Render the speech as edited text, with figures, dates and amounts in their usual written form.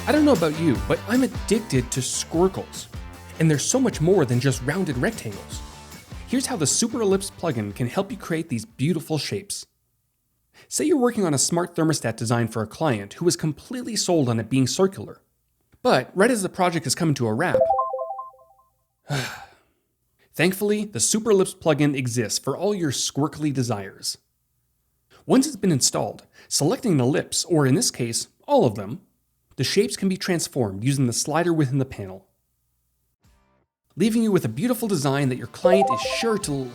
I don't know about you, but I'm addicted to squircles. And there's so much more than just rounded rectangles. Here's how the Super Ellipse plugin can help you create these beautiful shapes. Say you're working on a smart thermostat design for a client who is completely sold on it being circular. But right as the project is coming to a wrap, thankfully, the Super Ellipse plugin exists for all your squircly desires. Once it's been installed, selecting an ellipse, or in this case, all of them, the shapes can be transformed using the slider within the panel, leaving you with a beautiful design that your client is sure to